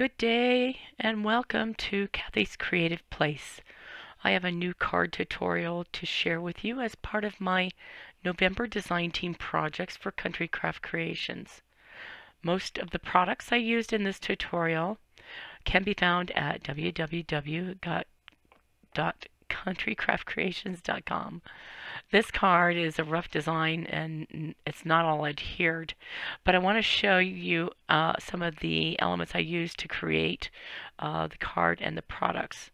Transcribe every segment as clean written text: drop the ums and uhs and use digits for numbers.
Good day and welcome to Kathy's Creative Place. I have a new card tutorial to share with you as part of my November design team projects for Country Craft Creations. Most of the products I used in this tutorial can be found at www.countrycraftcreations.com. This card is a rough design and it's not all adhered, but I want to show you some of the elements I used to create the card and the products.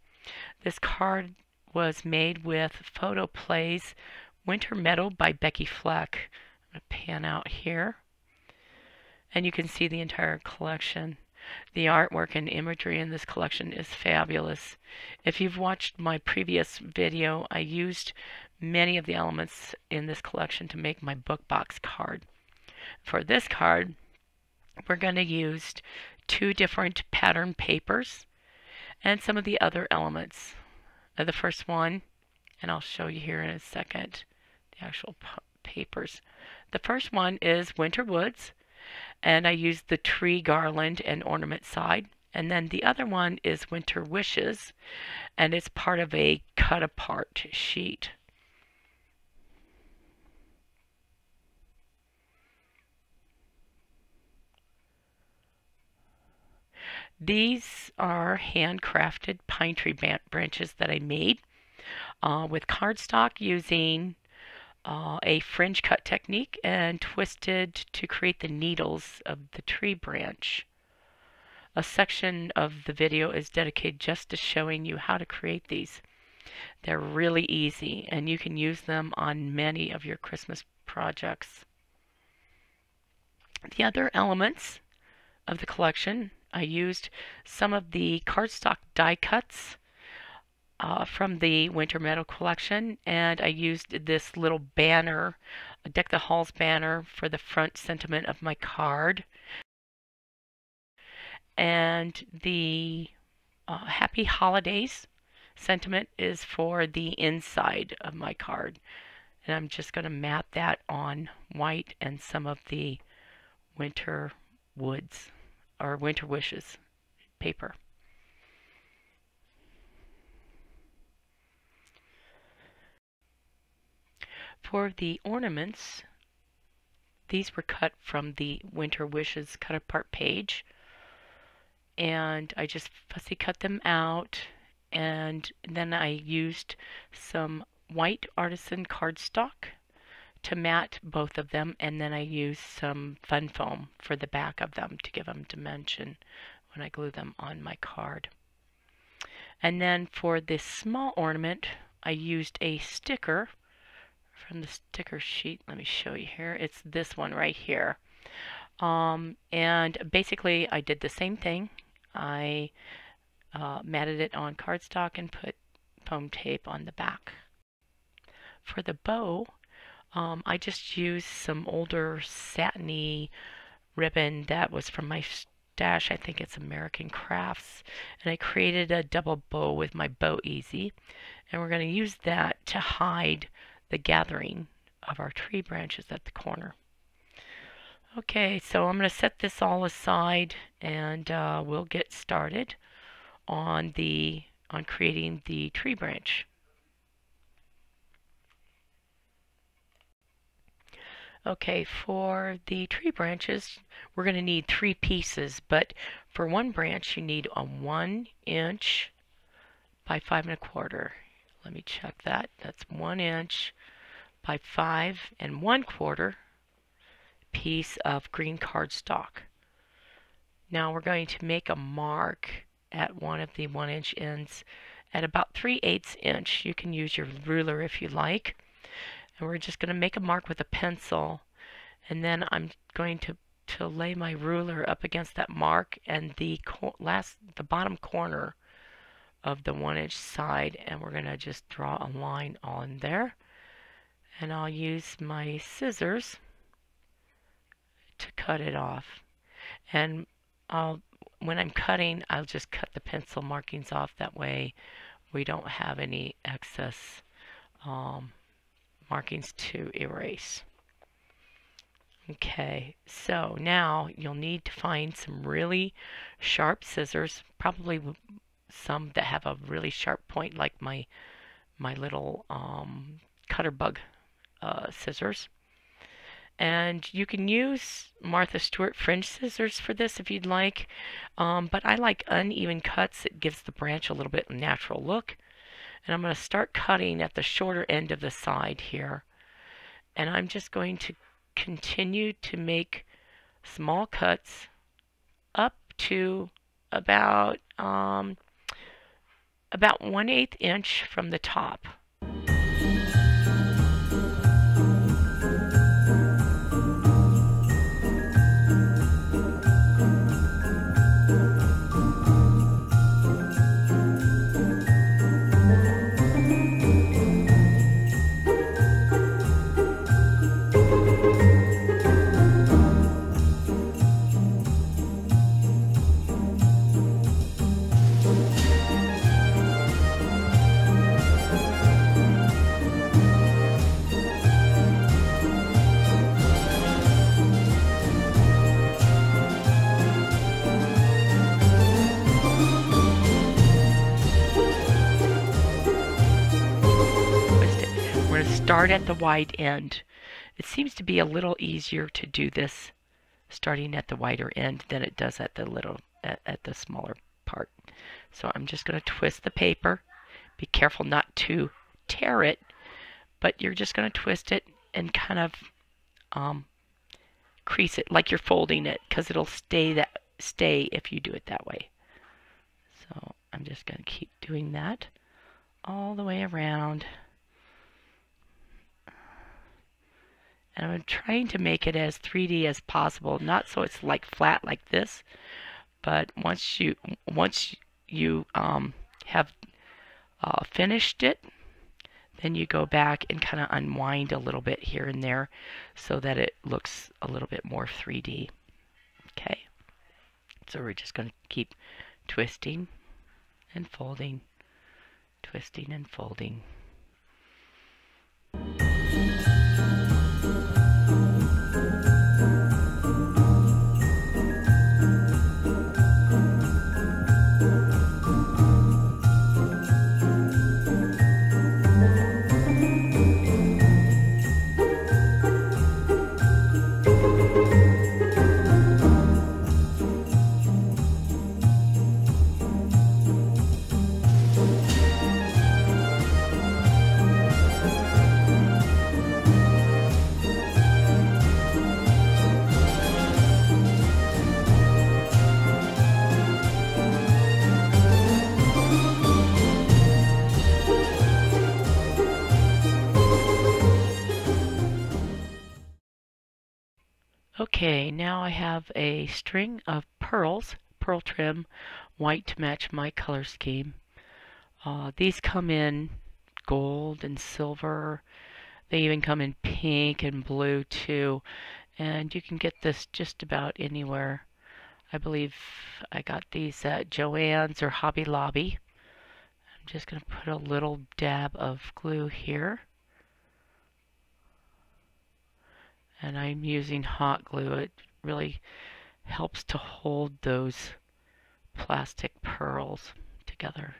This card was made with PHOTOPLAY's Winter Meadow by Becky Fleck. I'm going to pan out here and you can see the entire collection. The artwork and imagery in this collection is fabulous. If you've watched my previous video, I used many of the elements in this collection to make my book box card. For this card, we're going to use two different pattern papers and some of the other elements. The first one, and I'll show you here in a second, the actual papers. The first one is Winter Woods, and I used the tree garland and ornament side. And then the other one is Winter Wishes, and it's part of a cut apart sheet. These are handcrafted pine tree branches that I made with cardstock using a fringe cut technique and twisted to create the needles of the tree branch. A section of the video is dedicated just to showing you how to create these. They're really easy and you can use them on many of your Christmas projects. The other elements of the collection, I used some of the cardstock die cuts from the Winter Meadow collection, and I used this little banner, a Deck the Halls banner, for the front sentiment of my card. And the Happy Holidays sentiment is for the inside of my card. And I'm just going to mat that on white and some of the Winter Woods or Winter Wishes paper. For the ornaments, these were cut from the Winter Wishes cut apart page, and I just fussy cut them out, and then I used some white artisan cardstock to mat both of them, and then I used some fun foam for the back of them to give them dimension when I glue them on my card. And then for this small ornament, I used a sticker from the sticker sheet. Let me show you here. It's this one right here. And basically I did the same thing. I matted it on cardstock and put foam tape on the back. For the bow, I just used some older satiny ribbon that was from my stash. I think it's American Crafts. And I created a double bow with my Bow Easy. And we're going to use that to hide the gathering of our tree branches at the corner. Okay, so I'm going to set this all aside and we'll get started on creating the tree branch. Okay, for the tree branches, we're going to need 3 pieces, but for one branch you need a 1 inch by 5 1/4. Let me check that. That's 1 inch by 5 1/4 piece of green cardstock. Now we're going to make a mark at one of the 1 inch ends at about 3/8 inch. You can use your ruler if you like. And we're just going to make a mark with a pencil, and then I'm going to lay my ruler up against that mark and the bottom corner of the 1 inch side, and we're going to just draw a line on there. And I'll use my scissors to cut it off. And when I'm cutting, I'll just cut the pencil markings off. That way we don't have any excess markings to erase. Okay, so now you'll need to find some really sharp scissors, probably some that have a really sharp point like my little cutter bug scissors. And you can use Martha Stewart fringe scissors for this if you'd like, but I like uneven cuts. It gives the branch a little bit natural look. And I'm going to start cutting at the shorter end of the side here. And I'm just going to continue to make small cuts up to about 1/8 inch from the top. Start at the wide end. It seems to be a little easier to do this starting at the wider end than it does at the smaller part. So I'm just going to twist the paper. Be careful not to tear it, but you're just going to twist it and kind of crease it like you're folding it, because it'll stay if you do it that way. So I'm just going to keep doing that all the way around. And I'm trying to make it as 3D as possible, not so it's like flat like this, but once you have finished it, then you go back and kind of unwind a little bit here and there so that it looks a little bit more 3D. Okay, so we're just going to keep twisting and folding, twisting and folding. Okay, now I have a string of pearls, pearl trim, white to match my color scheme. These come in gold and silver. They even come in pink and blue too. And you can get this just about anywhere. I believe I got these at Joann's or Hobby Lobby. I'm just going to put a little dab of glue here. And I'm using hot glue. It really helps to hold those plastic pearls together.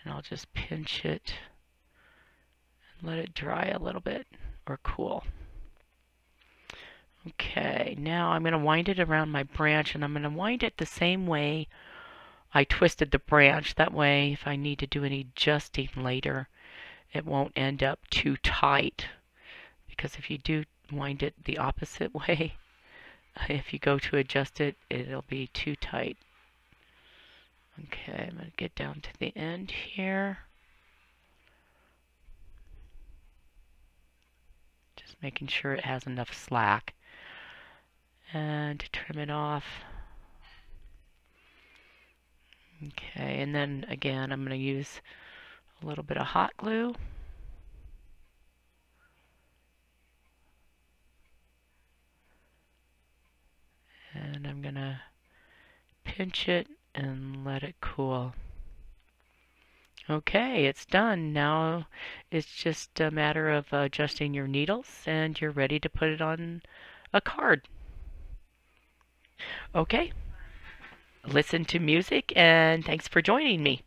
And I'll just pinch it and let it dry a little bit or cool. Okay, now I'm going to wind it around my branch, and I'm going to wind it the same way I twisted the branch. That way, if I need to do any adjusting later, it won't end up too tight. Because if you do wind it the opposite way, if you go to adjust it, it'll be too tight. Okay, I'm going to get down to the end here. Just making sure it has enough slack. And to trim it off. Okay, and then again, I'm going to use a little bit of hot glue. And I'm going to pinch it and let it cool. Okay, it's done. Now it's just a matter of adjusting your needles, and you're ready to put it on a card. Okay, listen to music, and thanks for joining me.